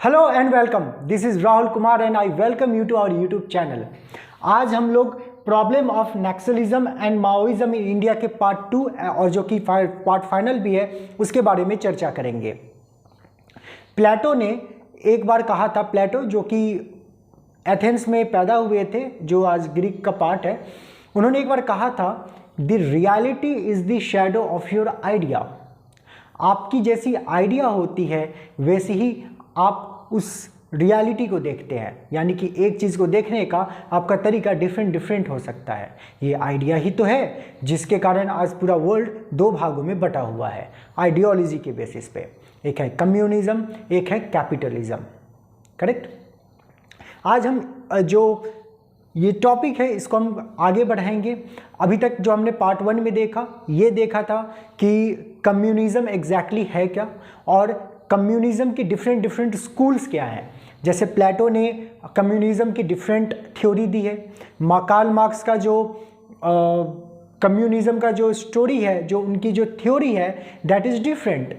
Hello and welcome, this is Rahul Kumar and I welcome you to our YouTube channel. आज हम लोग problem of naxalism and Maoism in India के part 2 और जो कि पार्ट फाइनल भी है उसके बारे में चर्चा करेंगे। प्लेटो ने एक बार कहा था, प्लेटो जो कि एथेंस में पैदा हुए थे, जो आज ग्रीक का पार्ट है, उन्होंने एक बार कहा था, the reality is the shadow of your idea. आपकी जैसी आइडिया होती है वैसे ही आप उस रियलिटी को देखते हैं, यानी कि एक चीज़ को देखने का आपका तरीका डिफरेंट हो सकता है। ये आइडिया ही तो है जिसके कारण आज पूरा वर्ल्ड दो भागों में बटा हुआ है आइडियोलॉजी के बेसिस पे। एक है कम्युनिज्म, एक है कैपिटलिज्म। करेक्ट। आज हम जो ये टॉपिक है इसको हम आगे बढ़ाएंगे। अभी तक जो हमने पार्ट 1 में देखा, ये देखा था कि कम्युनिज्म एग्जैक्टली है क्या और कम्युनिज्म की डिफरेंट स्कूल्स क्या हैं। जैसे प्लेटो ने कम्युनिज्म की डिफरेंट थ्योरी दी है, कार्ल मार्क्स का जो कम्युनिज्म का जो स्टोरी है, जो उनकी जो थ्योरी है दैट इज़ डिफरेंट,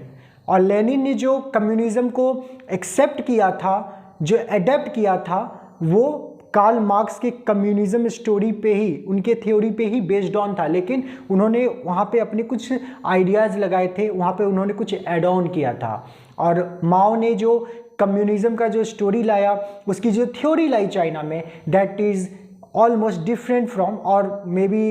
और लेनिन ने जो कम्युनिज्म को एक्सेप्ट किया था, जो एडेप्ट किया था, वो कार्ल मार्क्स के कम्युनिज्म स्टोरी पे ही, उनके थ्योरी पे ही बेस्ड ऑन था, लेकिन उन्होंने वहाँ पे अपने कुछ आइडियाज़ लगाए थे, वहाँ पे उन्होंने कुछ एड ऑन किया था। और माओ ने जो कम्युनिज्म का जो स्टोरी लाया, उसकी जो थ्योरी लाई चाइना में, that is almost different from, और maybe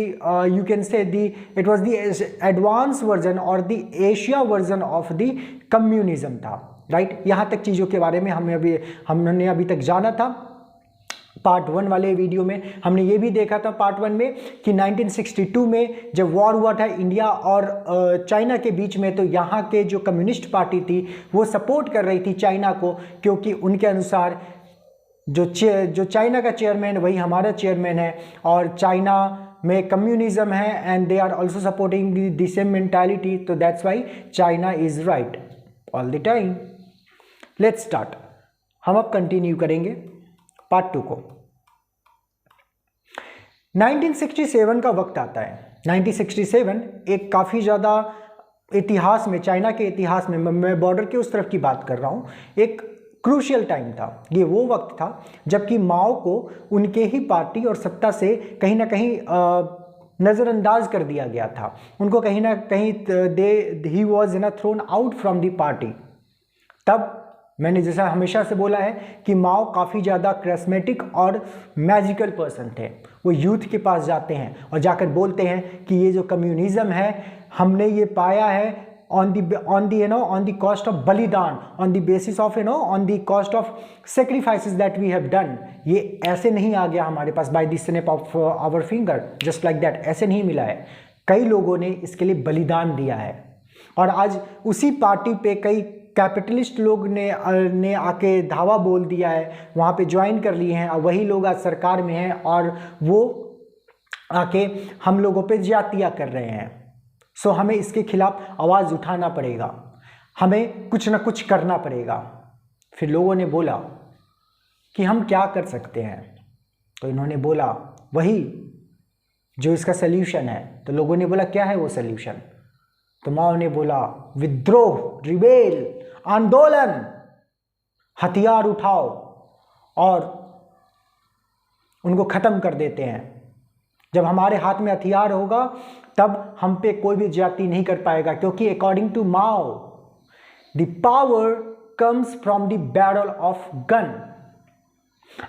you can say the it was the advance version और the Asia version of the communism था। राइट। यहाँ तक चीज़ों के बारे में हमने अभी तक जाना था। पार्ट 1 वाले वीडियो में हमने ये भी देखा था पार्ट 1 में कि 1962 में जब वॉर हुआ था इंडिया और चाइना के बीच में, तो यहाँ के जो कम्युनिस्ट पार्टी थी वो सपोर्ट कर रही थी चाइना को, क्योंकि उनके अनुसार जो चाइना का चेयरमैन वही हमारा चेयरमैन है, और चाइना में कम्युनिज्म है and they are also supporting the same mentality, तो that's why China is right all the time. Let's start. हम अब कंटिन्यू करेंगे पार्ट 2 को। 1967 का वक्त आता है। 1967 एक काफ़ी ज़्यादा इतिहास में, चाइना के इतिहास में, मैं बॉर्डर के उस तरफ की बात कर रहा हूँ, एक क्रूशियल टाइम था। ये वो वक्त था जबकि माओ को उनके ही पार्टी और सत्ता से कहीं ना कहीं नज़रअंदाज कर दिया गया था। उनको कहीं ना कहीं he was thrown out from the party. तब मैंने जैसा हमेशा से बोला है कि माओ काफ़ी ज़्यादा क्रिस्मेटिक और मैजिकल पर्सन थे। वो यूथ के पास जाते हैं और जाकर बोलते हैं कि ये जो कम्युनिज्म है, हमने ये पाया है ऑन द कॉस्ट ऑफ बलिदान, on the basis of on the cost of sacrifices that we have done. ये ऐसे नहीं आ गया हमारे पास by the snap of our finger, just like that, ऐसे नहीं मिला है। कई लोगों ने इसके लिए बलिदान दिया है, और आज उसी पार्टी पे कई कैपिटलिस्ट लोग ने आके धावा बोल दिया है, वहाँ पे ज्वाइन कर लिए हैं, और वही लोग आज सरकार में हैं और वो आके हम लोगों पे ज्यादतियाँ कर रहे हैं। सो हमें इसके खिलाफ आवाज़ उठाना पड़ेगा, हमें कुछ ना कुछ करना पड़ेगा। फिर लोगों ने बोला कि हम क्या कर सकते हैं, तो इन्होंने बोला वही जो इसका सल्यूशन है। तो लोगों ने बोला क्या है वो सल्यूशन, तो माओ ने बोला विद्रोह, रिबेल, आंदोलन, हथियार उठाओ और उनको ख़त्म कर देते हैं। जब हमारे हाथ में हथियार होगा तब हम पे कोई भी ज्यादती नहीं कर पाएगा, क्योंकि according to Mao the power comes from the barrel of gun.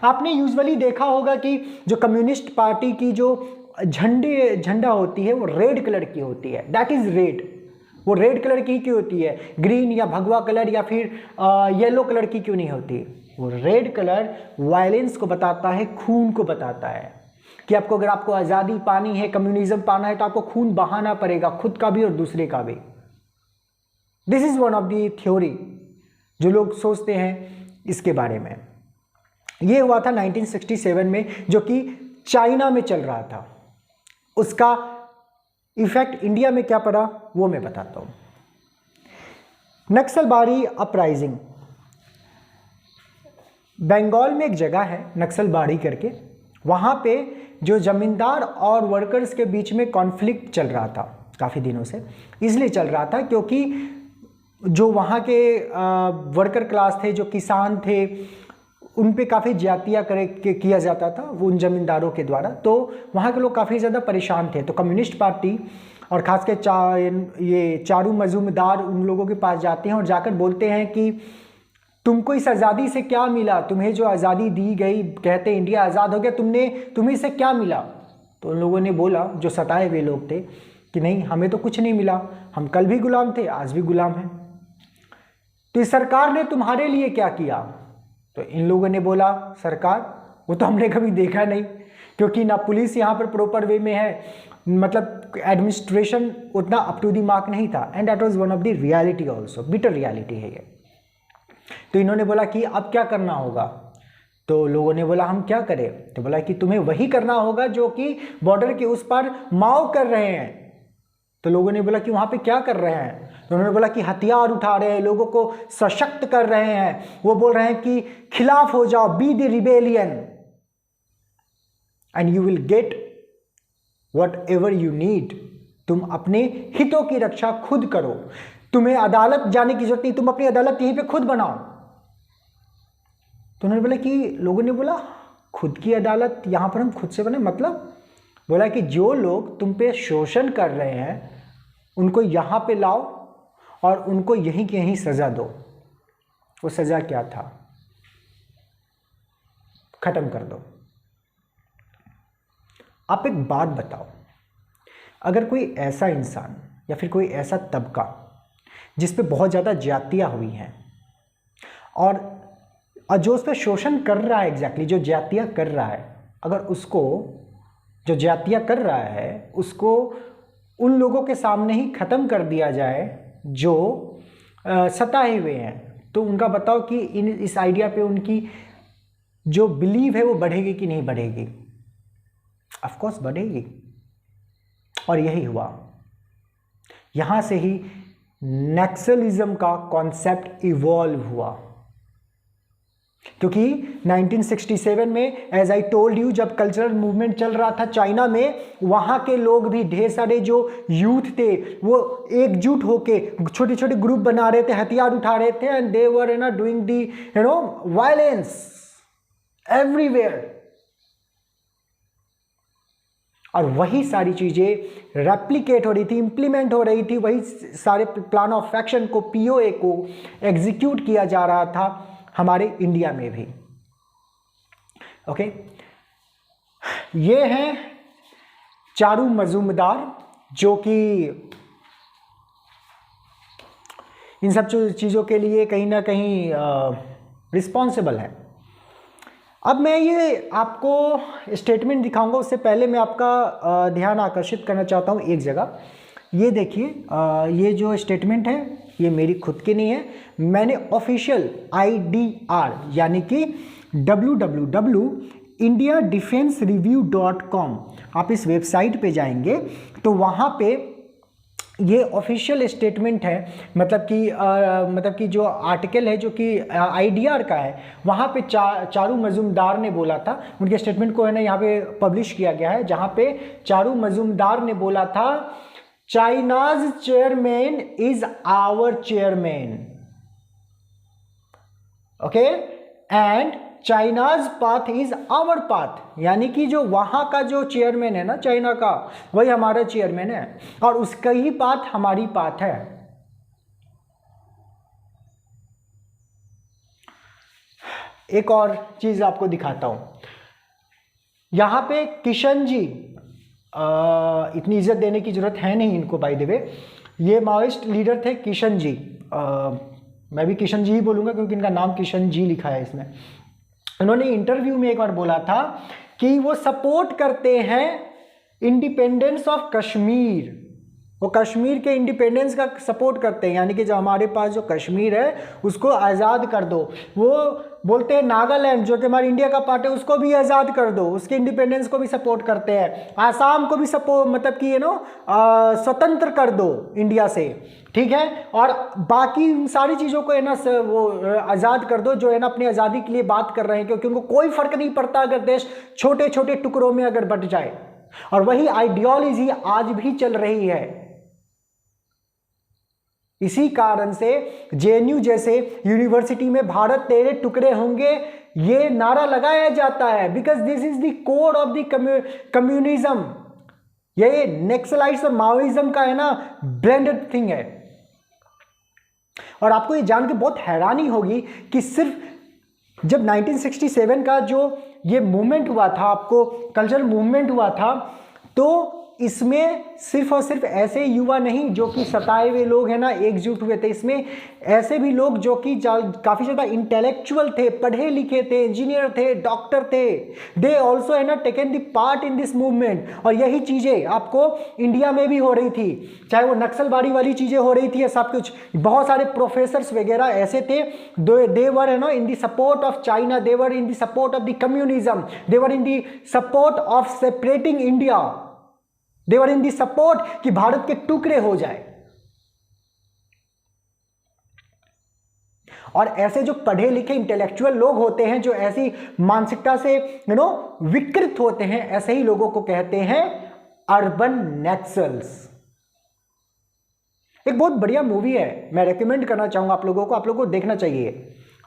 आपने यूजुअली देखा होगा कि जो कम्युनिस्ट पार्टी की जो झंडा होती है वो रेड कलर की होती है, दैट इज रेड। वो रेड कलर की क्यों होती है, ग्रीन या भगवा कलर या फिर येलो कलर की क्यों नहीं होती? वो रेड कलर वायलेंस को बताता है, खून को बताता है कि अगर आपको आज़ादी पानी है, कम्युनिज्म पाना है, तो आपको खून बहाना पड़ेगा, खुद का भी और दूसरे का भी। This is one of the theory जो लोग सोचते हैं इसके बारे में। ये हुआ था 1967 में, जो कि चाइना में चल रहा था। उसका इफेक्ट इंडिया में क्या पड़ा वो मैं बताता हूँ। नक्सलबारी अपराइजिंग। बंगाल में एक जगह है नक्सलबाड़ी करके, वहाँ पे जो जमींदार और वर्कर्स के बीच में कॉन्फ्लिक्ट चल रहा था काफ़ी दिनों से। इसलिए चल रहा था क्योंकि जो वहाँ के वर्कर क्लास थे, जो किसान थे, उन पे काफ़ी ज्यादतियाँ किया जाता था उन जमींदारों के द्वारा। तो वहाँ के लोग काफ़ी ज़्यादा परेशान थे। तो कम्युनिस्ट पार्टी और ख़ास के ये चारू मजूमदार उन लोगों के पास जाते हैं और जाकर बोलते हैं कि तुमको इस आज़ादी से क्या मिला, तुम्हें जो आज़ादी दी गई, कहते इंडिया आज़ाद हो गया, तुम्हें इससे क्या मिला। तो उन लोगों ने बोला, जो सताए हुए लोग थे, कि नहीं, हमें तो कुछ नहीं मिला, हम कल भी गुलाम थे, आज भी गुलाम हैं। तो इस सरकार ने तुम्हारे लिए क्या किया। तो इन लोगों ने बोला, सरकार, वो तो हमने कभी देखा नहीं, क्योंकि ना पुलिस यहाँ पर प्रॉपर वे में है, मतलब एडमिनिस्ट्रेशन उतना अप टू द मार्क नहीं था। And that was one of the reality also, bitter reality है ये। तो इन्होंने बोला कि अब क्या करना होगा। तो लोगों ने बोला, हम क्या करें। तो बोला कि तुम्हें वही करना होगा जो कि बॉर्डर के उस पार माओ कर रहे हैं। तो लोगों ने बोला कि वहां पे क्या कर रहे हैं। तो उन्होंने बोला कि हथियार उठा रहे हैं, लोगों को सशक्त कर रहे हैं। वो बोल रहे हैं कि खिलाफ हो जाओ, be the rebellion and you will get what ever you need. तुम अपने हितों की रक्षा खुद करो, तुम्हें अदालत जाने की जरूरत नहीं, तुम अपनी अदालत यहीं पे खुद बनाओ। तो उन्होंने बोला कि लोगों ने बोला, खुद की अदालत यहां पर हम खुद से बने, मतलब। बोला कि जो लोग तुम पे शोषण कर रहे हैं उनको यहां पे लाओ और उनको यहीं की यहीं सजा दो। वो सजा क्या था, खत्म कर दो। आप एक बात बताओ, अगर कोई ऐसा इंसान या फिर कोई ऐसा तबका जिस पे बहुत ज़्यादा ज्यादतियाँ हुई हैं और जो उस पर शोषण कर रहा है, एग्जैक्टली जो ज्यादतियाँ कर रहा है, अगर उसको जो ज्यादतियाँ कर रहा है उसको उन लोगों के सामने ही ख़त्म कर दिया जाए जो सताए हुए हैं, तो उनका बताओ कि इस आइडिया पे उनकी जो बिलीव है वो बढ़ेगी कि नहीं बढ़ेगी। ऑफ कोर्स बढ़ेगी। और यही हुआ। यहाँ से ही नक्सलिज्म का कॉन्सेप्ट इवॉल्व हुआ, क्योंकि 1967 में एज आई टोल्ड यू, जब कल्चरल मूवमेंट चल रहा था चाइना में, वहाँ के लोग भी, ढेर सारे जो यूथ थे, वो एकजुट होके छोटे छोटे ग्रुप बना रहे थे, हथियार उठा रहे थे, and they were doing the violence everywhere. और वही सारी चीजें रेप्लिकेट हो रही थी, इंप्लीमेंट हो रही थी, वही सारे प्लान ऑफ एक्शन को, पीओए को एग्जीक्यूट किया जा रहा था हमारे इंडिया में भी। ओके, ये हैं चारू मजूमदार, जो कि इन सब चीज़ों के लिए कहीं ना कहीं रिस्पॉन्सिबल है। अब मैं ये आपको स्टेटमेंट दिखाऊंगा, उससे पहले मैं आपका ध्यान आकर्षित करना चाहता हूँ एक जगह। ये देखिए, ये जो स्टेटमेंट है ये मेरी खुद की नहीं है, मैंने ऑफिशियल IDR यानी कि www.indiadefensereview.com, आप इस वेबसाइट पे जाएंगे तो वहाँ पे ये ऑफिशियल स्टेटमेंट है, मतलब कि जो आर्टिकल है जो कि IDR का है, वहाँ पे चारू मजूमदार ने बोला था, उनके स्टेटमेंट को है ना यहाँ पे पब्लिश किया गया है, जहाँ पे चारू मजूमदार ने बोला था, China's chairman is our chairman, okay, and China's path is our path, यानी कि जो वहां का जो चेयरमैन है ना चाइना का, वही हमारा चेयरमैन है और उसका ही पाथ हमारी पाथ है। एक और चीज आपको दिखाता हूं, यहां पे किशन जी, इतनी इज्जत देने की जरूरत है नहीं इनको, बाय द वे, ये माओइस्ट लीडर थे किशन जी। मैं भी किशन जी ही बोलूंगा क्योंकि इनका नाम किशन जी लिखा है इसमें। उन्होंने इंटरव्यू में एक बार बोला था कि वो सपोर्ट करते हैं इंडिपेंडेंस ऑफ कश्मीर, वो कश्मीर के इंडिपेंडेंस का सपोर्ट करते हैं, यानी कि जो हमारे पास जो कश्मीर है उसको आज़ाद कर दो। वो बोलते हैं नागालैंड जो कि हमारे इंडिया का पार्ट है उसको भी आज़ाद कर दो, उसके इंडिपेंडेंस को भी सपोर्ट करते हैं। आसाम को भी सपोर्ट, मतलब कि स्वतंत्र कर दो इंडिया से, ठीक है, और बाकी सारी चीज़ों को है ना वो आज़ाद कर दो जो है ना अपनी आज़ादी के लिए बात कर रहे हैं, क्योंकि उनको कोई फर्क नहीं पड़ता अगर देश छोटे छोटे टुकड़ों में अगर बट जाए। और वही आइडियोलॉजी आज भी चल रही है। इसी कारण से जेएनयू जैसे यूनिवर्सिटी में भारत तेरे टुकड़े होंगे ये नारा लगाया जाता है, because this is the code of the communism. ये नेक्सलाइट्स और माओइज्म का है ना ब्लेंडेड थिंग है। और आपको ये जान के बहुत हैरानी होगी कि सिर्फ जब 1967 का जो ये मूवमेंट हुआ था, आपको कल्चरल मूवमेंट हुआ था, तो इसमें सिर्फ और सिर्फ ऐसे युवा नहीं जो कि सताए हुए लोग हैं ना एकजुट हुए थे, इसमें ऐसे भी लोग जो कि काफ़ी ज़्यादा इंटेलेक्चुअल थे, पढ़े लिखे थे, इंजीनियर थे, डॉक्टर थे, दे ऑल्सो है ना taken the part in this movement. और यही चीज़ें आपको इंडिया में भी हो रही थी, चाहे वो नक्सलबाड़ी वाली चीज़ें हो रही थी या सब कुछ। बहुत सारे प्रोफेसर्स वगैरह ऐसे थे, दे वर है ना in the support of China, they were in the support of the communism, they were in the support of separating India, they were in the support कि भारत के टुकड़े हो जाए। और ऐसे जो पढ़े लिखे इंटेलेक्चुअल लोग होते हैं, जो ऐसी मानसिकता से विकृत होते हैं, ऐसे ही लोगों को कहते हैं अर्बन नक्सल्स। एक बहुत बढ़िया मूवी है, मैं रेकमेंड करना चाहूंगा आप लोगों को देखना चाहिए।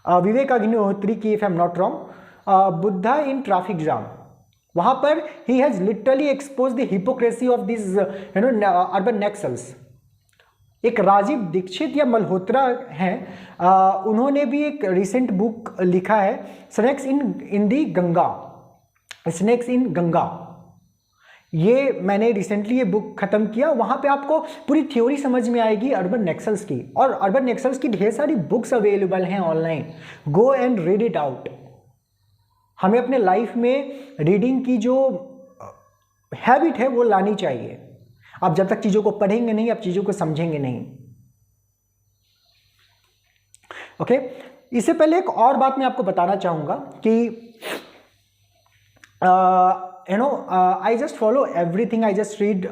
विवेक अग्निहोत्री की, if I am not wrong, Buddha in traffic jam. वहां पर he has literally expose the hypocrisy of this urban Naxals. एक राजीव दीक्षित या मल्होत्रा हैं, उन्होंने भी एक रिसेंट बुक लिखा है, snakes in the Ganga, snakes in Ganga. ये मैंने रिसेंटली ये बुक खत्म किया। वहां पे आपको पूरी थ्योरी समझ में आएगी अर्बन नक्सल्स की। और अर्बन नक्सल्स की ढेर सारी बुक्स अवेलेबल हैं online, go and read it out. हमें अपने लाइफ में रीडिंग की जो हैबिट है वो लानी चाहिए। आप जब तक चीज़ों को पढ़ेंगे नहीं, आप चीज़ों को समझेंगे नहीं। ओके, इससे पहले एक और बात मैं आपको बताना चाहूँगा कि I just follow everything, I just read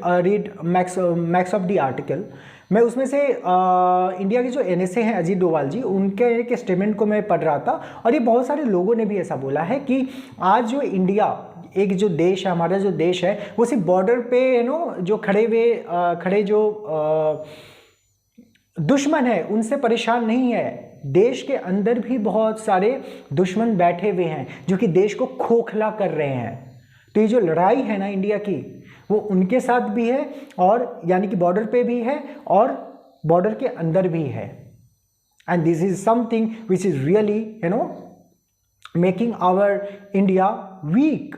max of the article. मैं उसमें से इंडिया के जो NSA हैं अजीत डोवाल जी, उनके एक स्टेटमेंट को मैं पढ़ रहा था। और ये बहुत सारे लोगों ने भी ऐसा बोला है कि आज जो इंडिया एक जो देश है, हमारा जो देश है, वो सिर्फ बॉर्डर पे जो खड़े जो दुश्मन है उनसे परेशान नहीं है। देश के अंदर भी बहुत सारे दुश्मन बैठे हुए हैं जो कि देश को खोखला कर रहे हैं। तो ये जो लड़ाई है ना इंडिया की, वो उनके साथ भी है, और यानी कि बॉर्डर पे भी है और बॉर्डर के अंदर भी है। And this is something which is really making our India weak.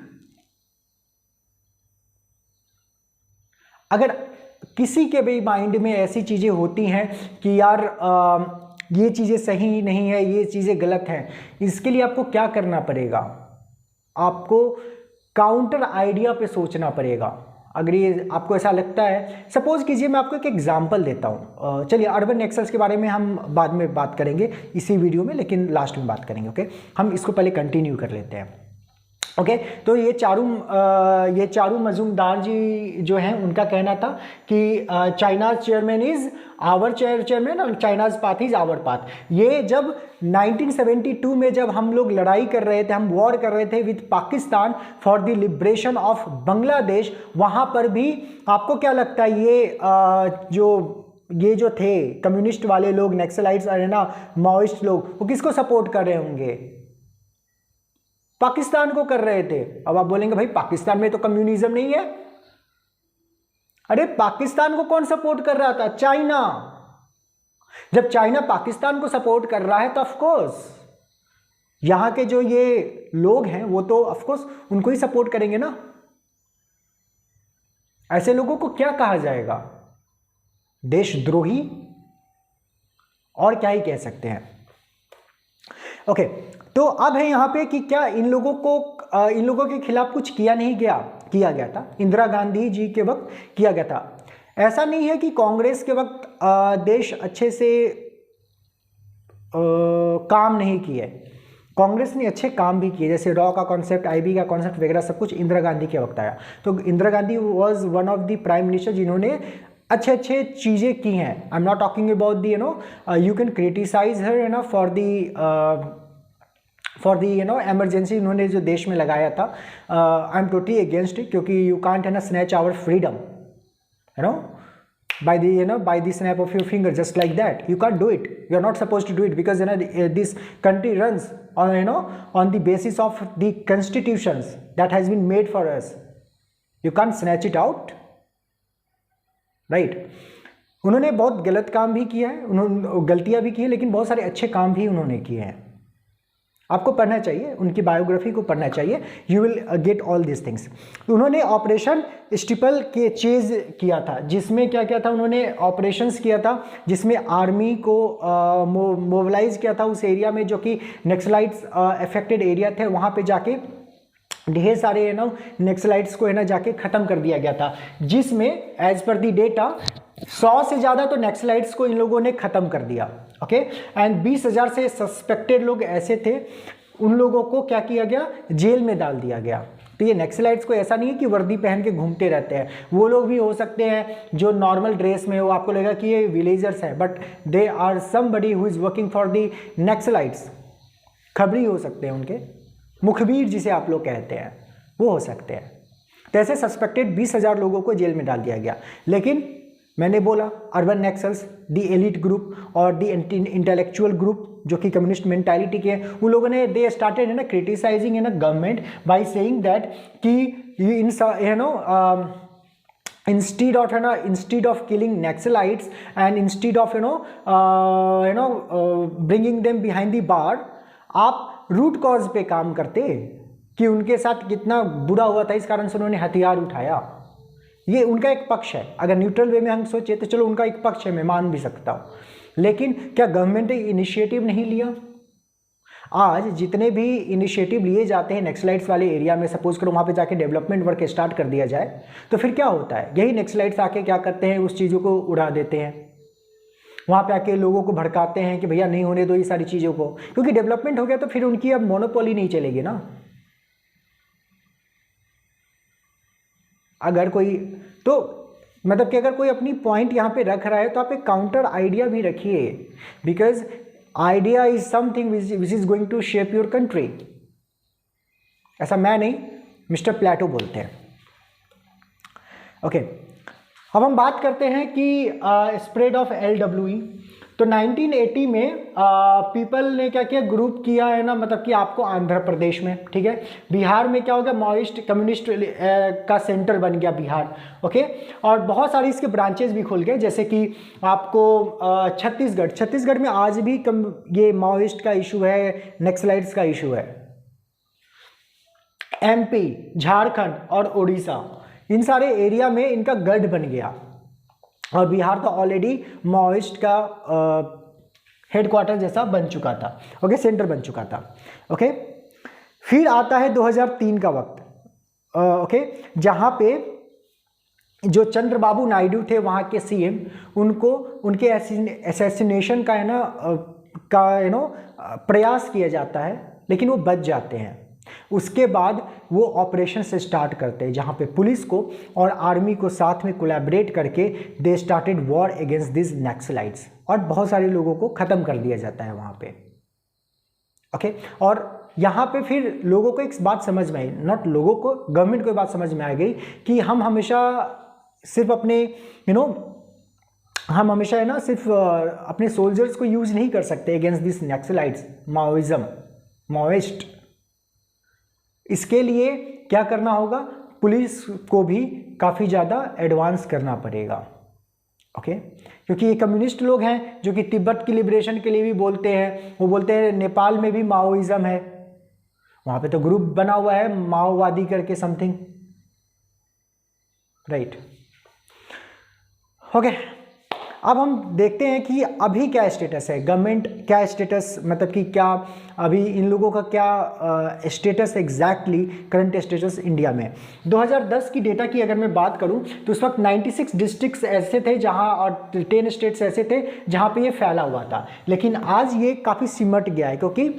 अगर किसी के भी माइंड में ऐसी चीज़ें होती हैं कि यार ये चीज़ें सही नहीं है, ये चीज़ें गलत हैं, इसके लिए आपको क्या करना पड़ेगा? आपको काउंटर आइडिया पे सोचना पड़ेगा। अगर ये आपको ऐसा लगता है, सपोज कीजिए मैं आपको एक एग्जांपल देता हूँ। चलिए, अर्बन नक्सल्स के बारे में हम बाद में बात करेंगे इसी वीडियो में, लेकिन लास्ट में बात करेंगे। ओके, हम इसको पहले कंटिन्यू कर लेते हैं। ओके, तो ये चारू मजूमदार जी जो हैं, उनका कहना था कि China chairman is our chairman और China's path is our path. ये जब 1972 में जब हम लोग लड़ाई कर रहे थे, हम वॉर कर रहे थे with Pakistan for the liberation of Bangladesh, वहाँ पर भी आपको क्या लगता है ये जो थे कम्युनिस्ट वाले लोग, नक्सलाइट्स है ना, माओइस्ट लोग, वो किसको सपोर्ट कर रहे होंगे? पाकिस्तान को कर रहे थे। अब आप बोलेंगे भाई पाकिस्तान में तो कम्युनिज्म नहीं है। अरे पाकिस्तान को कौन सपोर्ट कर रहा था? चाइना। जब चाइना पाकिस्तान को सपोर्ट कर रहा है तो ऑफ कोर्स यहां के जो ये लोग हैं वो तो ऑफ कोर्स उनको ही सपोर्ट करेंगे ना। ऐसे लोगों को क्या कहा जाएगा? देशद्रोही, और क्या ही कह सकते हैं। ओके, तो अब है यहाँ पे कि क्या इन लोगों के खिलाफ कुछ किया गया था। इंदिरा गांधी जी के वक्त किया गया था। ऐसा नहीं है कि कांग्रेस के वक्त देश अच्छे से काम नहीं किए। कांग्रेस ने अच्छे काम भी किए, जैसे रॉ का कॉन्सेप्ट, IB का कॉन्सेप्ट वगैरह सब कुछ इंदिरा गांधी के वक्त आया। तो Indira Gandhi was one of the prime minister जिन्होंने अच्छे चीज़ें की हैं। I am not talking about the you can criticise her for the emergency उन्होंने जो देश में लगाया था। I am totally against it, क्योंकि you can't snatch our freedom, by the by the snap of your finger, just like that. You can't do it. You are not supposed to do it, because this country runs on on the basis of the constitutions that has been made for us. You can't snatch it out, right? उन्होंने बहुत गलत काम भी किया है, उन्होंने गलतियां भी की है, लेकिन बहुत सारे अच्छे काम भी उन्होंने किए हैं। आपको पढ़ना चाहिए, उनकी बायोग्राफी को पढ़ना चाहिए, you will get all this things. उन्होंने ऑपरेशन स्टिपल के चेज किया था, जिसमें क्या किया था, उन्होंने ऑपरेशंस किया था जिसमें आर्मी को मोबिलाइज किया था उस एरिया में जो कि नक्सलाइट्स अफेक्टेड एरिया थे। वहाँ पे जाके ढेर सारे नक्सलाइट्स को जाके ख़त्म कर दिया गया था, जिसमें एज पर दी डेटा 100 से ज़्यादा तो नक्सलाइट्स को इन लोगों ने ख़त्म कर दिया। ओके, एंड 20,000 से सस्पेक्टेड लोग ऐसे थे, उन लोगों को क्या किया गया, जेल में डाल दिया गया। तो ये नक्सलाइट्स को ऐसा नहीं है कि वर्दी पहन के घूमते रहते हैं, वो लोग भी हो सकते हैं जो नॉर्मल ड्रेस में हो, आपको लगेगा कि ये विलेजर्स हैं, but they are somebody who is working for the naxalites. खबरी हो सकते हैं उनके, मुखबिर जिसे आप लोग कहते हैं, वो हो सकते हैं। तो ऐसे सस्पेक्टेड 20,000 लोगों को जेल में डाल दिया गया। लेकिन मैंने बोला अर्बन नक्सल्स, दी एलिट ग्रुप और दी इंटेलेक्चुअल ग्रुप जो कि कम्युनिस्ट मेंटालिटी के हैं, उन लोगों ने they started criticising government by saying that कि instead of killing Naxalites and instead of bringing them behind the bar, आप रूट कॉज पे काम करते कि उनके साथ कितना बुरा हुआ था, इस कारण से उन्होंने हथियार उठाया। ये उनका एक पक्ष है। अगर न्यूट्रल वे में हम सोचे तो चलो उनका एक पक्ष है, मैं मान भी सकता हूँ, लेकिन क्या गवर्नमेंट ने इनिशिएटिव नहीं लिया? आज जितने भी इनिशिएटिव लिए जाते हैं नक्सलाइट्स वाले एरिया में, सपोज करो वहाँ पे जाके डेवलपमेंट वर्क स्टार्ट कर दिया जाए, तो फिर क्या होता है, यही नक्सलाइट्स आके क्या करते हैं, उस चीज़ों को उड़ा देते हैं, वहाँ पे आके लोगों को भड़काते हैं कि भैया नहीं होने दो ये सारी चीज़ों को, क्योंकि डेवलपमेंट हो गया तो फिर उनकी अब मोनोपोली नहीं चलेगी ना। अगर कोई तो मतलब कि अगर कोई अपनी पॉइंट यहाँ पे रख रहा है तो आप एक काउंटर आइडिया भी रखिए, because idea is something which is going to shape your country. ऐसा मैं नहीं, मिस्टर प्लेटो बोलते हैं। ओके, अब हम बात करते हैं कि स्प्रेड ऑफ LWE। तो 1980 में पीपल ने क्या किया, ग्रुप किया है ना, मतलब कि आपको आंध्र प्रदेश में, ठीक है, बिहार में क्या हो गया, माओइस्ट कम्युनिस्ट का सेंटर बन गया बिहार। ओके, और बहुत सारी इसके ब्रांचेस भी खुल गए, जैसे कि आपको छत्तीसगढ़ में आज भी ये माओइस्ट का इशू है, नक्सलाइट्स का इशू है। MP, झारखंड और उड़ीसा, इन सारे एरिया में इनका गढ़ बन गया, और बिहार तो ऑलरेडी माओइस्ट का हेडक्वार्टर जैसा बन चुका था। ओके, सेंटर बन चुका था। ओके, फिर आता है 2003 का वक्त, ओके, जहाँ पे जो चंद्रबाबू नायडू थे वहाँ के CM, उनको उनके असैसिनेशन का प्रयास किया जाता है, लेकिन वो बच जाते हैं। उसके बाद वो ऑपरेशन से स्टार्ट करते हैं, जहाँ पे पुलिस को और आर्मी को साथ में कोलैबोरेट करके they started war against this Naxalites, और बहुत सारे लोगों को ख़त्म कर दिया जाता है वहाँ पे। ओके, और यहाँ पे फिर लोगों को एक बात समझ में आई, नॉट लोगों को, गवर्नमेंट को बात समझ में आ गई कि हम हमेशा सिर्फ अपने हम हमेशा सिर्फ अपने सोल्जर्स को यूज नहीं कर सकते अगेंस्ट दिस नक्सलाइट्स, माओइस्ट। इसके लिए क्या करना होगा, पुलिस को भी काफ़ी ज़्यादा एडवांस करना पड़ेगा। ओके, क्योंकि ये कम्युनिस्ट लोग हैं जो कि तिब्बत की लिबरेशन के लिए भी बोलते हैं, वो बोलते हैं नेपाल में भी माओइज्म है, वहाँ पे तो ग्रुप बना हुआ है माओवादी करके समथिंग, राइट। ओके, अब हम देखते हैं कि अभी क्या स्टेटस है, गवर्नमेंट क्या स्टेटस, मतलब कि क्या अभी इन लोगों का क्या status exactly, current status India में। 2010 की डेटा की अगर मैं बात करूं तो उस वक्त 96 डिस्ट्रिक्ट्स ऐसे थे जहां, और 10 स्टेट्स ऐसे थे जहां पे ये फैला हुआ था, लेकिन आज ये काफ़ी सिमट गया है, क्योंकि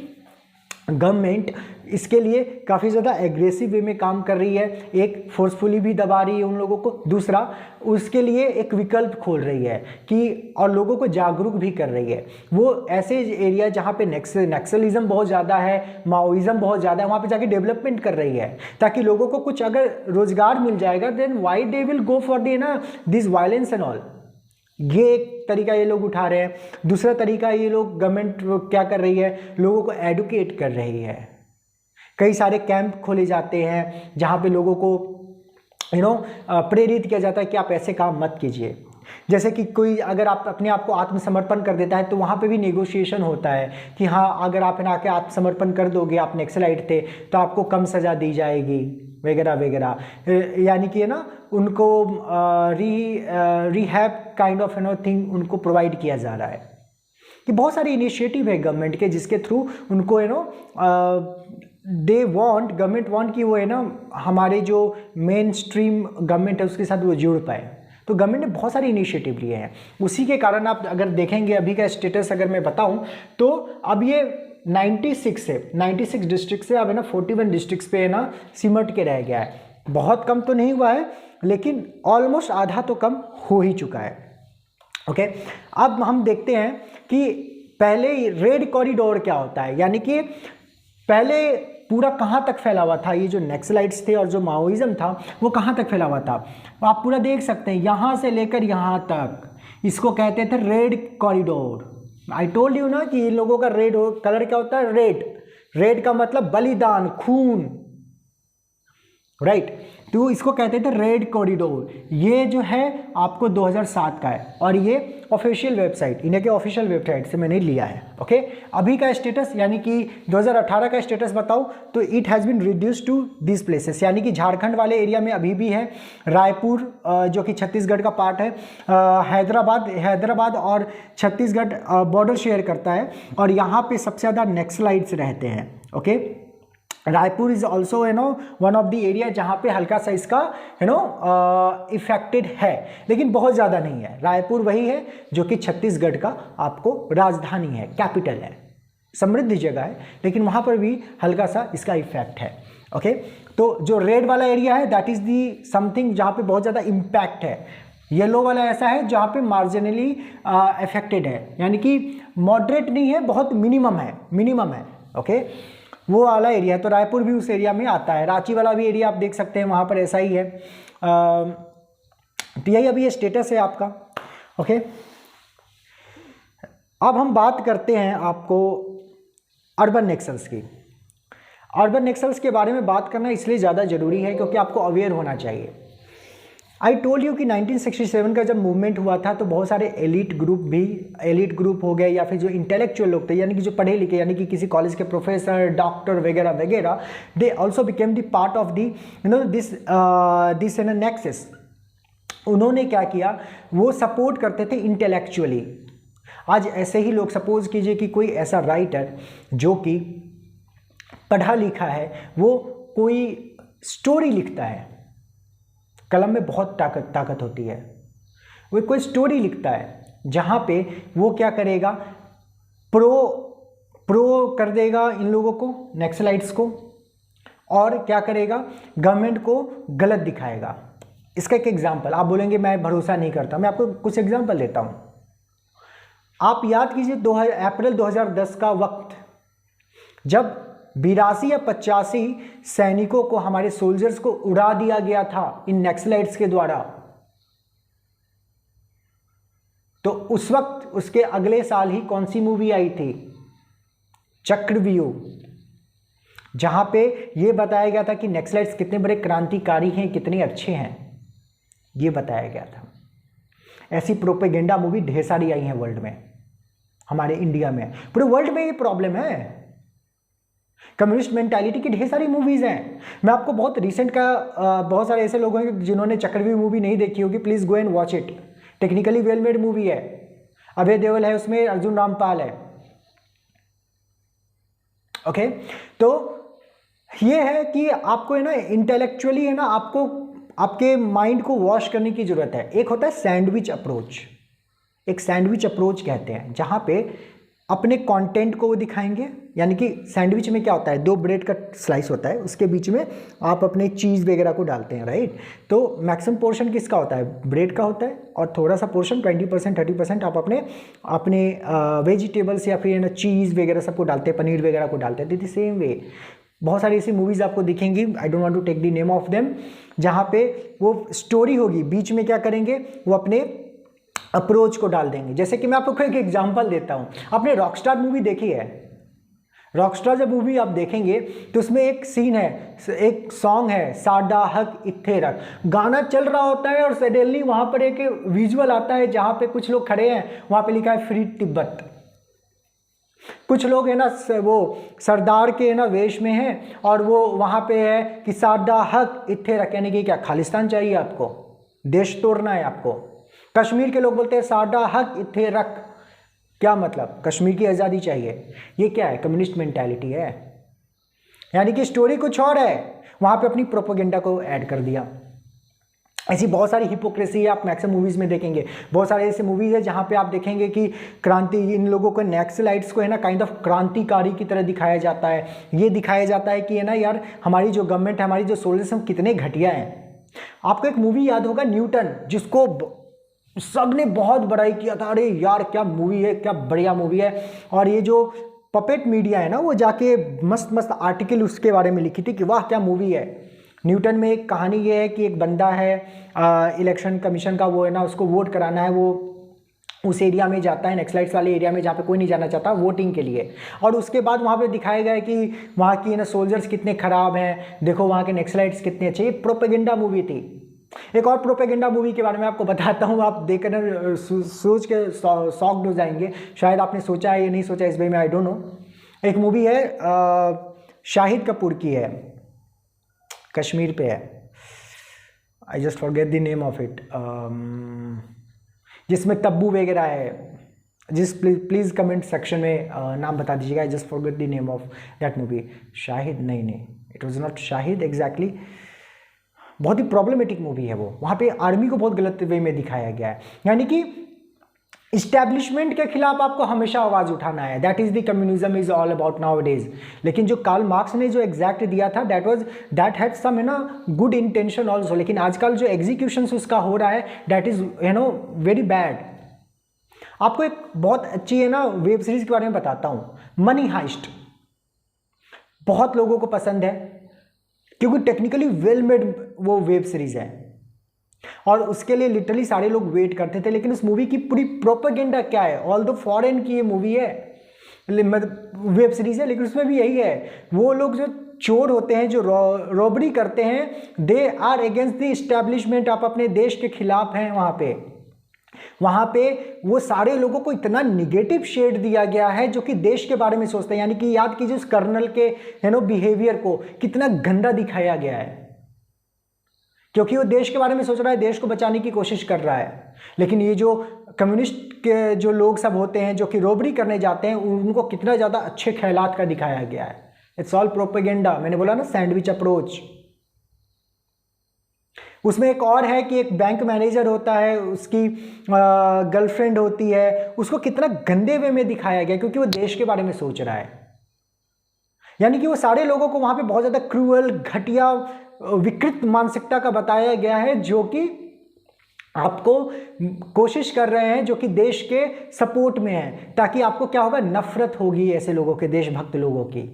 गवर्नमेंट इसके लिए काफ़ी ज़्यादा एग्रेसिव वे में काम कर रही है। एक, फोर्सफुली भी दबा रही है उन लोगों को, दूसरा उसके लिए एक विकल्प खोल रही है कि, और लोगों को जागरूक भी कर रही है। वो ऐसे एरिया जहाँ पे नक्सलिज्म बहुत ज़्यादा है, माओइज्म बहुत ज़्यादा है, वहाँ पे जाके डेवलपमेंट कर रही है, ताकि लोगों को कुछ अगर रोजगार मिल जाएगा, then why they will go for this violence and all. ये एक तरीका ये लोग उठा रहे हैं। दूसरा तरीका ये लोग, गवर्नमेंट क्या कर रही है, लोगों को एडुकेट कर रही है। कई सारे कैंप खोले जाते हैं जहाँ पे लोगों को प्रेरित किया जाता है कि आप ऐसे काम मत कीजिए। जैसे कि कोई अगर आप अपने आप को आत्मसमर्पण कर देता है तो वहाँ पे भी नेगोशिएशन होता है कि हाँ, अगर आप ना के आत्मसमर्पण कर दोगे, आप नक्सलाइट थे, तो आपको कम सज़ा दी जाएगी वगैरह वगैरह। यानी कि ना उनको रिहैब काइंड ऑफ थिंग उनको प्रोवाइड किया जा रहा है। कि बहुत सारे इनिशिएटिव है गवर्नमेंट के जिसके थ्रू उनको गवर्नमेंट वांट कि वो हमारे जो मेन स्ट्रीम गवर्नमेंट है उसके साथ वो जुड़ पाए। तो गवर्नमेंट ने बहुत सारे इनिशिएटिव लिए हैं। उसी के कारण आप अगर देखेंगे अभी का स्टेटस अगर मैं बताऊं तो अब ये 96 डिस्ट्रिक्ट से अब 41 डिस्ट्रिक्ट्स पे सिमट के रह गया है। बहुत कम तो नहीं हुआ है लेकिन ऑलमोस्ट आधा तो कम हो ही चुका है। ओके, अब हम देखते हैं कि पहले रेड कॉरिडोर क्या होता है, यानी कि पहले पूरा कहाँ तक फैला हुआ था, ये जो नक्सलाइट्स थे और जो माओइज्म था वो कहाँ तक फैला हुआ था। आप पूरा देख सकते हैं, यहाँ से लेकर यहाँ तक, इसको कहते थे red corridor. I told you ना कि इन लोगों का रेड कलर क्या होता है, रेड। रेड का मतलब बलिदान, खून, राइट। तो इसको कहते थे रेड कॉरिडोर। ये जो है आपको 2007 का है और ये ऑफिशियल वेबसाइट, इन्हें के ऑफिशियल वेबसाइट से मैंने लिया है। ओके, अभी का स्टेटस यानी कि 2018 का स्टेटस बताऊं तो it has been reduce to this places, यानी कि झारखंड वाले एरिया में अभी भी है, रायपुर जो कि छत्तीसगढ़ का पार्ट है, हैदराबाद और छत्तीसगढ़ बॉर्डर शेयर करता है और यहाँ पे सबसे ज़्यादा नक्सलाइट्स रहते हैं। Okay, Raipur is also one of the area जहाँ पे हल्का सा इसका इफेक्टेड है, लेकिन बहुत ज़्यादा नहीं है। रायपुर वही है जो कि छत्तीसगढ़ का आपको राजधानी है, कैपिटल है, समृद्ध जगह है, लेकिन वहाँ पर भी हल्का सा इसका इफेक्ट है। ओके, तो जो रेड वाला एरिया है दैट इज़ दी समथिंग जहाँ पे बहुत ज़्यादा इम्पैक्ट है। येलो वाला ऐसा है जहाँ पे मार्जिनली अफेक्टेड है, यानी कि मॉडरेट नहीं है, बहुत मिनिमम है। ओके, वो वाला एरिया है, तो रायपुर भी उस एरिया में आता है। रांची वाला भी एरिया आप देख सकते हैं, वहाँ पर ऐसा ही है। तो यही अभी ये स्टेटस है आपका। ओके, अब हम बात करते हैं आपको अर्बन नक्सल्स की। अर्बन नक्सल्स के बारे में बात करना इसलिए ज़्यादा ज़रूरी है क्योंकि आपको अवेयर होना चाहिए। आई टोल्ड यू कि 1967 का जब मूवमेंट हुआ था तो बहुत सारे एलिट ग्रुप हो गए या फिर जो इंटेलेक्चुअल लोग थे, यानी कि जो पढ़े लिखे, यानी कि किसी कॉलेज के प्रोफेसर, डॉक्टर वगैरह वगैरह, they also became the part of the this nexus. उन्होंने क्या किया, वो सपोर्ट करते थे इंटेलेक्चुअली। आज ऐसे ही लोग, सपोज कीजिए कि कोई ऐसा राइटर जो कि पढ़ा लिखा है, वो कोई स्टोरी लिखता है, कलम में बहुत ताकत होती है, वो कोई स्टोरी लिखता है जहाँ पे वो क्या करेगा, प्रो कर देगा इन लोगों को, नक्सलाइट्स को, और क्या करेगा, गवर्नमेंट को गलत दिखाएगा। इसका एक एग्जांपल, आप बोलेंगे मैं भरोसा नहीं करता, मैं आपको कुछ एग्जांपल देता हूँ। आप याद कीजिए अप्रैल 2010 का वक्त, जब 82 या 85 सैनिकों को, हमारे सोल्जर्स को उड़ा दिया गया था इन नक्सलाइट्स के द्वारा। तो उस वक्त, उसके अगले साल ही कौन सी मूवी आई थी, चक्रव्यूह, जहां पे यह बताया गया था कि नक्सलाइट्स कितने बड़े क्रांतिकारी हैं, कितने अच्छे हैं, यह बताया गया था। ऐसी प्रोपेगेंडा मूवी ढेर सारी आई हैं वर्ल्ड में, हमारे इंडिया में, पूरे वर्ल्ड में ये प्रॉब्लम है। कम्युनिस्ट मेंटालिटी की ढेर सारी मूवीज़ हैं। मैं आपको बहुत रिसेंट का बहुत सारे ऐसे लोग हैं जिन्होंने चक्रव्यूह मूवी नहीं देखी होगी, please go and watch it. Technically well made movie है, अभय देओल है उसमें, अर्जुन रामपाल है। ओके, तो ये है कि आपको इंटेलेक्चुअली आपको आपके माइंड को वॉश करने की जरूरत है। एक होता है सैंडविच अप्रोच, एक सैंडविच अप्रोच कहते हैं, जहां पे अपने कंटेंट को वो दिखाएंगे। यानी कि सैंडविच में क्या होता है, 2 ब्रेड का स्लाइस होता है, उसके बीच में आप अपने चीज़ वगैरह को डालते हैं, राइट। तो मैक्सिमम पोर्शन किसका होता है, ब्रेड का होता है, और थोड़ा सा पोर्शन 20% 30% आप अपने वेजिटेबल्स या फिर चीज़ वगैरह सबको डालते हैं, पनीर वगैरह को डालते हैं। द सेम वे बहुत सारी ऐसी मूवीज़ आपको दिखेंगी, I don't want to take the name of them, जहाँ पे वो स्टोरी होगी, बीच में क्या करेंगे, वो अपने अप्रोच को डाल देंगे। जैसे कि मैं आपको एक एग्जांपल देता हूँ, आपने रॉकस्टार मूवी देखी है? रॉकस्टार जब मूवी आप देखेंगे तो उसमें एक सीन है, एक सॉन्ग है, साडा हक इत्थे रख, गाना चल रहा होता है और सडनली वहाँ पर एक विजुअल आता है जहाँ पे कुछ लोग खड़े हैं, वहाँ पे लिखा है फ्री तिब्बत। कुछ लोग है ना वो सरदार के है ना वेश में हैं और वो वहाँ पे है कि साडा हक इत्थे रख, यानी कि क्या खालिस्तान चाहिए आपको, देश तोड़ना है आपको। कश्मीर के लोग बोलते हैं साडा हक इत्थे रख, क्या मतलब? कश्मीर की आज़ादी चाहिए। ये क्या है? कम्युनिस्ट मेंटालिटी है। यानी कि स्टोरी कुछ और है, वहाँ पे अपनी प्रोपेगेंडा को ऐड कर दिया। ऐसी बहुत सारी हिपोक्रेसी आप मैक्सिमम मूवीज़ में देखेंगे। बहुत सारे ऐसे मूवीज़ है जहाँ पे आप देखेंगे कि क्रांति, इन लोगों को नक्सलाइट्स को है ना काइंड ऑफ क्रांतिकारी की तरह दिखाया जाता है। ये दिखाया जाता है कि है ना यार हमारी जो गवर्नमेंट है, हमारी जो सोल्जर्स हैं कितने घटिया हैं। आपको एक मूवी याद होगा न्यूटन, जिसको सब ने बहुत बड़ाई किया था, अरे यार क्या मूवी है, क्या बढ़िया मूवी है। और ये जो पपेट मीडिया है ना, वो जाके मस्त मस्त आर्टिकल उसके बारे में लिखी थी कि वाह क्या मूवी है। न्यूटन में एक कहानी ये है कि एक बंदा है इलेक्शन कमीशन का, वो है ना उसको वोट कराना है, वो उस एरिया में जाता है, नक्सलाइट्स वाले एरिया में जहाँ पे कोई नहीं जाना चाहता वोटिंग के लिए। और उसके बाद वहाँ पे दिखाया गया है कि वहाँ की ना सोल्जर्स कितने खराब हैं, देखो वहाँ के नक्सलाइट्स कितने अच्छे। ये प्रोपेगेंडा मूवी थी। एक और प्रोपेगेंडा मूवी के बारे में आपको बताता हूँ, आप देखकर सोच के शॉक्ड हो जाएंगे। शायद आपने सोचा है या नहीं सोचा इस बारे में, आई डोंट नो। एक मूवी है शाहिद कपूर की है, कश्मीर पे है, आई just forget the name of it, जिसमें तब्बू वगैरह है। प्लीज़ कमेंट सेक्शन में नाम बता दीजिएगा। I just forget the name of that movie. Shahid नहीं, it was not Shahid exactly. बहुत ही प्रॉब्लमेटिक मूवी है वो। वहाँ पे आर्मी को बहुत गलत वे में दिखाया गया है। यानी कि इस्टेब्लिशमेंट के खिलाफ आपको हमेशा आवाज़ उठाना है। That is the communism is all about now days. लेकिन जो कार्ल मार्क्स ने जो एग्जैक्ट दिया था दैट हैड सम है ना गुड इंटेंशन ऑल्सो। लेकिन आजकल जो एग्जीक्यूशन उसका हो रहा है दैट इज़ वेरी बैड। आपको एक बहुत अच्छी है ना वेब सीरीज के बारे में बताता हूँ, मनी हाइस्ट। बहुत लोगों को पसंद है क्योंकि टेक्निकली वेल मेड वो वेब सीरीज है और उसके लिए लिटरली सारे लोग वेट करते थे। लेकिन उस मूवी की पूरी प्रोपेगेंडा क्या है, ऑल दो फॉरेन की ये मूवी है, वेब सीरीज है, लेकिन उसमें भी यही है, वो लोग जो चोर होते हैं, जो रॉबरी करते हैं, they are against the establishment, आप अपने देश के खिलाफ हैं। वहाँ पे वो सारे लोगों को इतना निगेटिव शेड दिया गया है जो कि देश के बारे में सोचते हैं। यानी कि याद कीजिए उस कर्नल के बिहेवियर को कितना गंदा दिखाया गया है, क्योंकि वो देश के बारे में सोच रहा है, देश को बचाने की कोशिश कर रहा है। लेकिन ये जो कम्युनिस्ट के जो लोग सब होते हैं जो कि रॉबरी करने जाते हैं, उनको कितना ज़्यादा अच्छे ख्यालात का दिखाया गया है। It's all propaganda. मैंने बोला ना सैंडविच अप्रोच। उसमें एक और है कि एक बैंक मैनेजर होता है, उसकी गर्लफ्रेंड होती है, उसको कितना गंदे वे में दिखाया गया क्योंकि वो देश के बारे में सोच रहा है। यानी कि वो सारे लोगों को वहाँ पे बहुत ज़्यादा क्रूअल, घटिया, विकृत मानसिकता का बताया गया है जो कि आपको कोशिश कर रहे हैं, जो कि देश के सपोर्ट में है, ताकि आपको क्या होगा, नफरत होगी ऐसे लोगों के, देशभक्त लोगों की।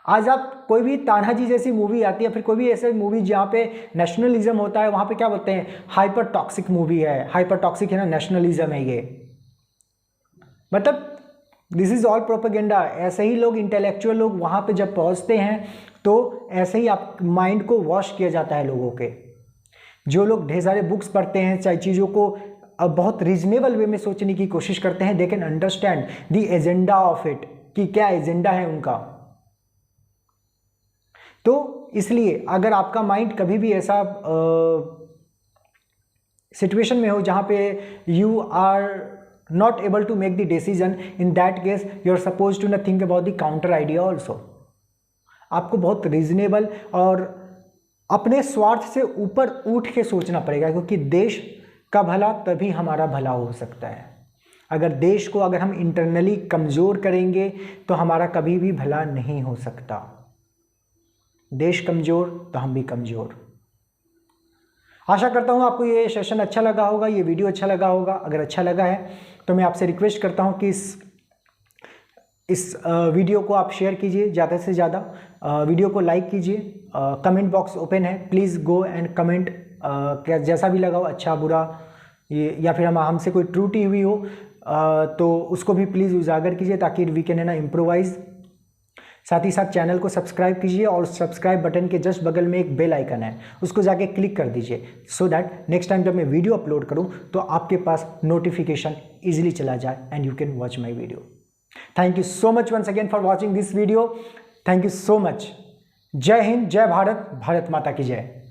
आज आप कोई भी तान्हाजी जैसी मूवी आती है, फिर कोई भी ऐसे मूवी जहाँ पे नेशनलिज्म होता है, वहाँ पे क्या बोलते हैं, हाइपर टॉक्सिक मूवी है, हाइपर टॉक्सिक है ना, नेशनलिज्म है ये। मतलब दिस इज ऑल प्रोपेगेंडा। ऐसे ही लोग, इंटेलेक्चुअल लोग वहाँ पे जब पहुँचते हैं तो ऐसे ही आप माइंड को वॉश किया जाता है लोगों के। जो लोग ढेर सारे बुक्स पढ़ते हैं, चाहे चीज़ों को अब बहुत रीजनेबल वे में सोचने की कोशिश करते हैं, they can understand the agenda of it, कि क्या एजेंडा है उनका। तो इसलिए अगर आपका माइंड कभी भी ऐसा सिचुएशन में हो जहाँ पे you are not able to make the decision, in that case you are supposed to think about the counter idea also। आपको बहुत रीजनेबल और अपने स्वार्थ से ऊपर उठ के सोचना पड़ेगा, क्योंकि देश का भला तभी हमारा भला हो सकता है। अगर देश को अगर हम इंटरनली कमज़ोर करेंगे तो हमारा कभी भी भला नहीं हो सकता। देश कमज़ोर तो हम भी कमज़ोर। आशा करता हूँ आपको ये सेशन अच्छा लगा होगा, ये वीडियो अच्छा लगा होगा। अगर अच्छा लगा है तो मैं आपसे रिक्वेस्ट करता हूँ कि इस वीडियो को आप शेयर कीजिए, ज़्यादा से ज़्यादा वीडियो को लाइक कीजिए कमेंट बॉक्स ओपन है, प्लीज़ गो एंड कमेंट, क्या जैसा भी लगा हो, अच्छा बुरा, ये या फिर हमसे कोई त्रुटि हुई हो तो उसको भी प्लीज़ उजागर कीजिए ताकि वी कैन इम्प्रोवाइज। साथ ही साथ चैनल को सब्सक्राइब कीजिए और सब्सक्राइब बटन के जस्ट बगल में एक बेल आइकन है, उसको जाके क्लिक कर दीजिए सो दैट नेक्स्ट टाइम जब मैं वीडियो अपलोड करूं तो आपके पास नोटिफिकेशन इजीली चला जाए and you can watch my video. Thank you so much once again for watching this video. Thank you so much. जय हिंद, जय भारत, भारत माता की जय।